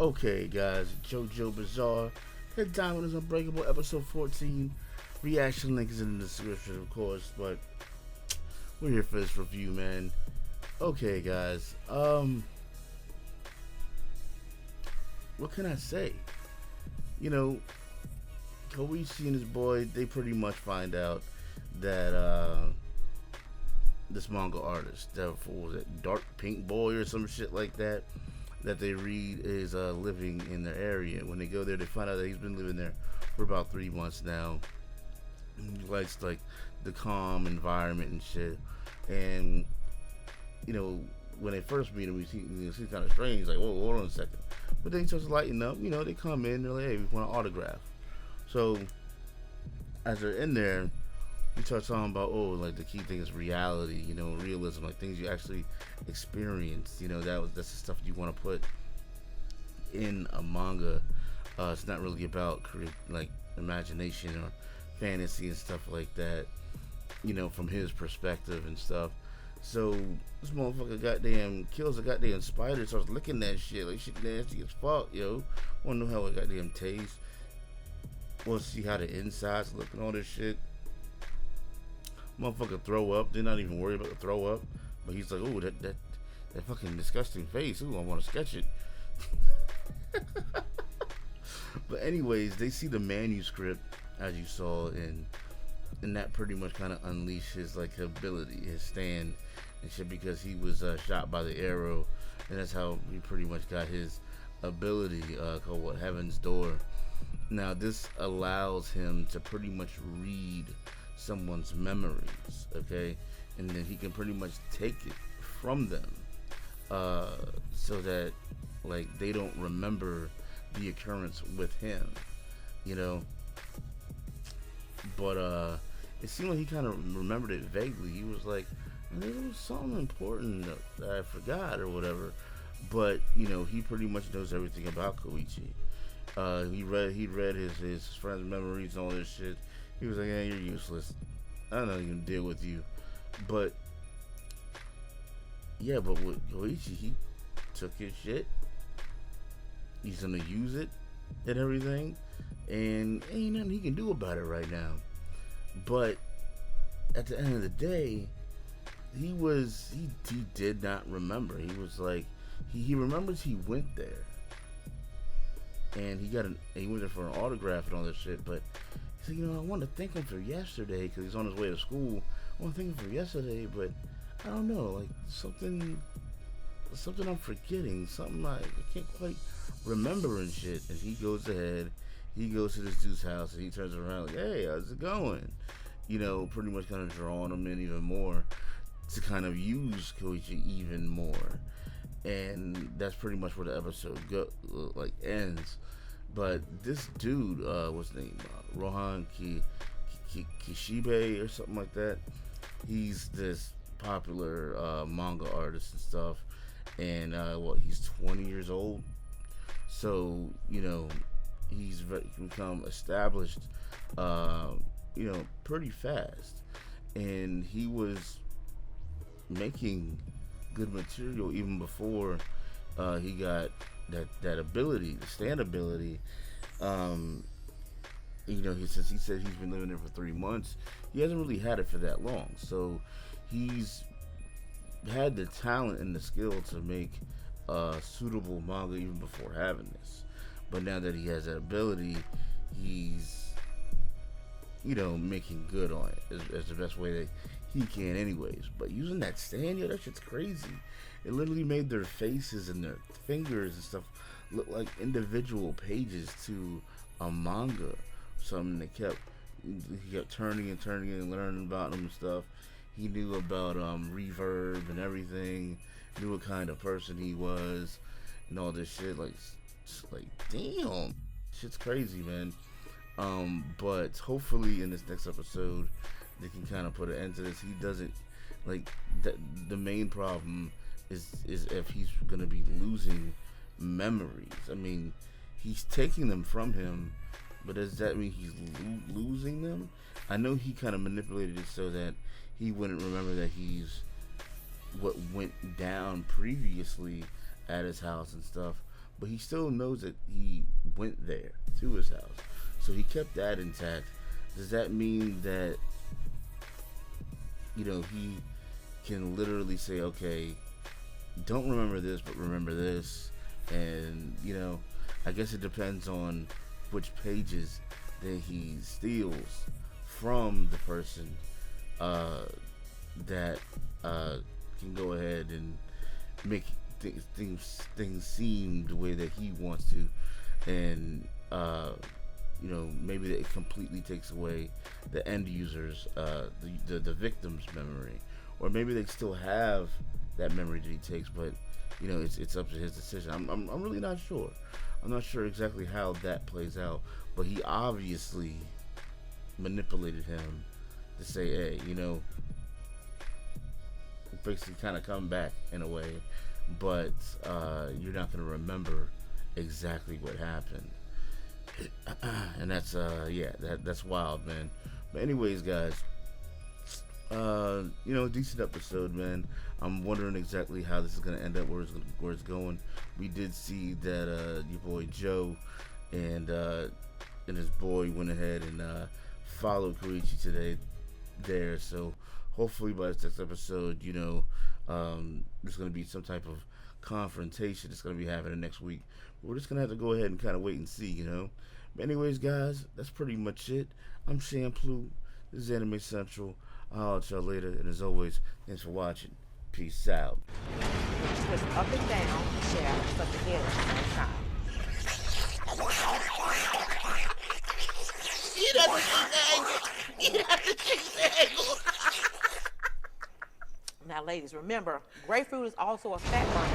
Okay, guys, JoJo Bizarre. Head Diamond is Unbreakable, episode 14. Reaction link is in the description, of course, but we're here for this review, man. Okay, guys, what can I say? You know, Koichi and his boy, they pretty much find out that, this manga artist, that was it, Dark Pink Boy or some shit like that they read is living in their area. When they go there, they find out that he's been living there for about 3 months now. He likes like the calm environment and shit. And you know, when they first meet him, he seems kind of strange. He's like, whoa, hold on a second. But then he starts lighting up. You know, they come in, they're like, hey, we want an autograph. So as they're in there, we start talking about, like the key thing is reality, you know, realism, like things you actually experience. You know, that's the stuff you want to put in a manga. It's not really about like imagination or fantasy and stuff like that, you know, from his perspective and stuff. So this motherfucker goddamn kills a goddamn spider, starts licking that shit, like shit nasty as fuck, yo. Wanna know how it goddamn tastes? Wanna see how the insides look and all this shit? Motherfucker throw up. They're not even worried about the throw up, but he's like, oh, that fucking disgusting face. Ooh, I want to sketch it. But anyways, they see the manuscript as you saw, and that pretty much kind of unleashes like his ability, his stand and shit, because he was shot by the arrow, and that's how he pretty much got his ability called what, Heaven's Door. Now this allows him to pretty much read someone's memories, okay, and then he can pretty much take it from them, so that like they don't remember the occurrence with him, you know. But it seemed like he kind of remembered it vaguely. He was like, there was something important that I forgot or whatever. But you know, he pretty much knows everything about Koichi. He read his friend's memories and all this shit. He was like, yeah, you're useless. I'm not even deal with you. But yeah, but with Koichi, he took his shit. He's gonna use it and everything, and ain't nothing he can do about it right now. But at the end of the day, he did not remember. He was like, he remembers he went there, and he went there for an autograph and all this shit. But he's like, you know, I want to thank him for yesterday because he's on his way to school. I want to thank him for yesterday, but I don't know, like something I'm forgetting, something I can't quite remember and shit. And he goes ahead, he goes to this dude's house, and he turns around like, hey, how's it going? You know, pretty much kind of drawing him in even more to kind of use Koichi even more. And that's pretty much where the episode ends. But this dude, what's his name? Rohan Kishibe or something like that. He's this popular manga artist and stuff. And he's 20 years old. So, you know, he's become established, you know, pretty fast. And he was making good material even before he got that ability, the stand ability. You know, since he said he's been living there for 3 months, he hasn't really had it for that long. So he's had the talent and the skill to make suitable manga even before having this. But now that he has that ability, he's, you know, making good on it as the best way that he can anyways. But using that stand, yo, that shit's crazy. It literally made their faces and their fingers and stuff look like individual pages to a manga. Something he kept turning and learning about them and stuff. He knew about reverb and everything, knew what kind of person he was and all this shit. Like damn, shit's crazy, man. But hopefully in this next episode they can kind of put an end to this. He doesn't like the main problem is if he's gonna be losing memories. I mean, he's taking them from him, but does that mean he's losing them? I know he kind of manipulated it so that he wouldn't remember that he's what went down previously at his house and stuff. but he still knows that he went there to his house, so he kept that intact. Does that mean that, you know, he can literally say, okay, don't remember this, but remember this? And, you know, I guess it depends on which pages that he steals from the person that can go ahead and make things seem the way that he wants to, and you know, maybe that it completely takes away the end user's, the victim's memory, or maybe they still have that memory that he takes, but you know, it's up to his decision. I'm really not sure. I'm not sure exactly how that plays out, but he obviously manipulated him to say, hey, you know, basically kind of come back in a way, but you're not going to remember exactly what happened. And that's yeah, that's wild, man. But anyways, guys, you know, decent episode, man. I'm wondering exactly how this is gonna end up, where it's going. We did see that your boy Joe and his boy went ahead and followed Koichi today there. So hopefully by this next episode, you know, there's gonna be some type of confrontation that's gonna be happening next week. We're just gonna have to go ahead and kind of wait and see, you know. But anyways, guys, that's pretty much it. I'm CenTruL. This is Anime Central. I'll holler at y'all later, and as always, thanks for watching. Peace out. Twist up and down, shaft, but together at the same time. Eat up the cheese angle! Eat up the cheese angle! Now, ladies, remember, grapefruit is also a fat burner.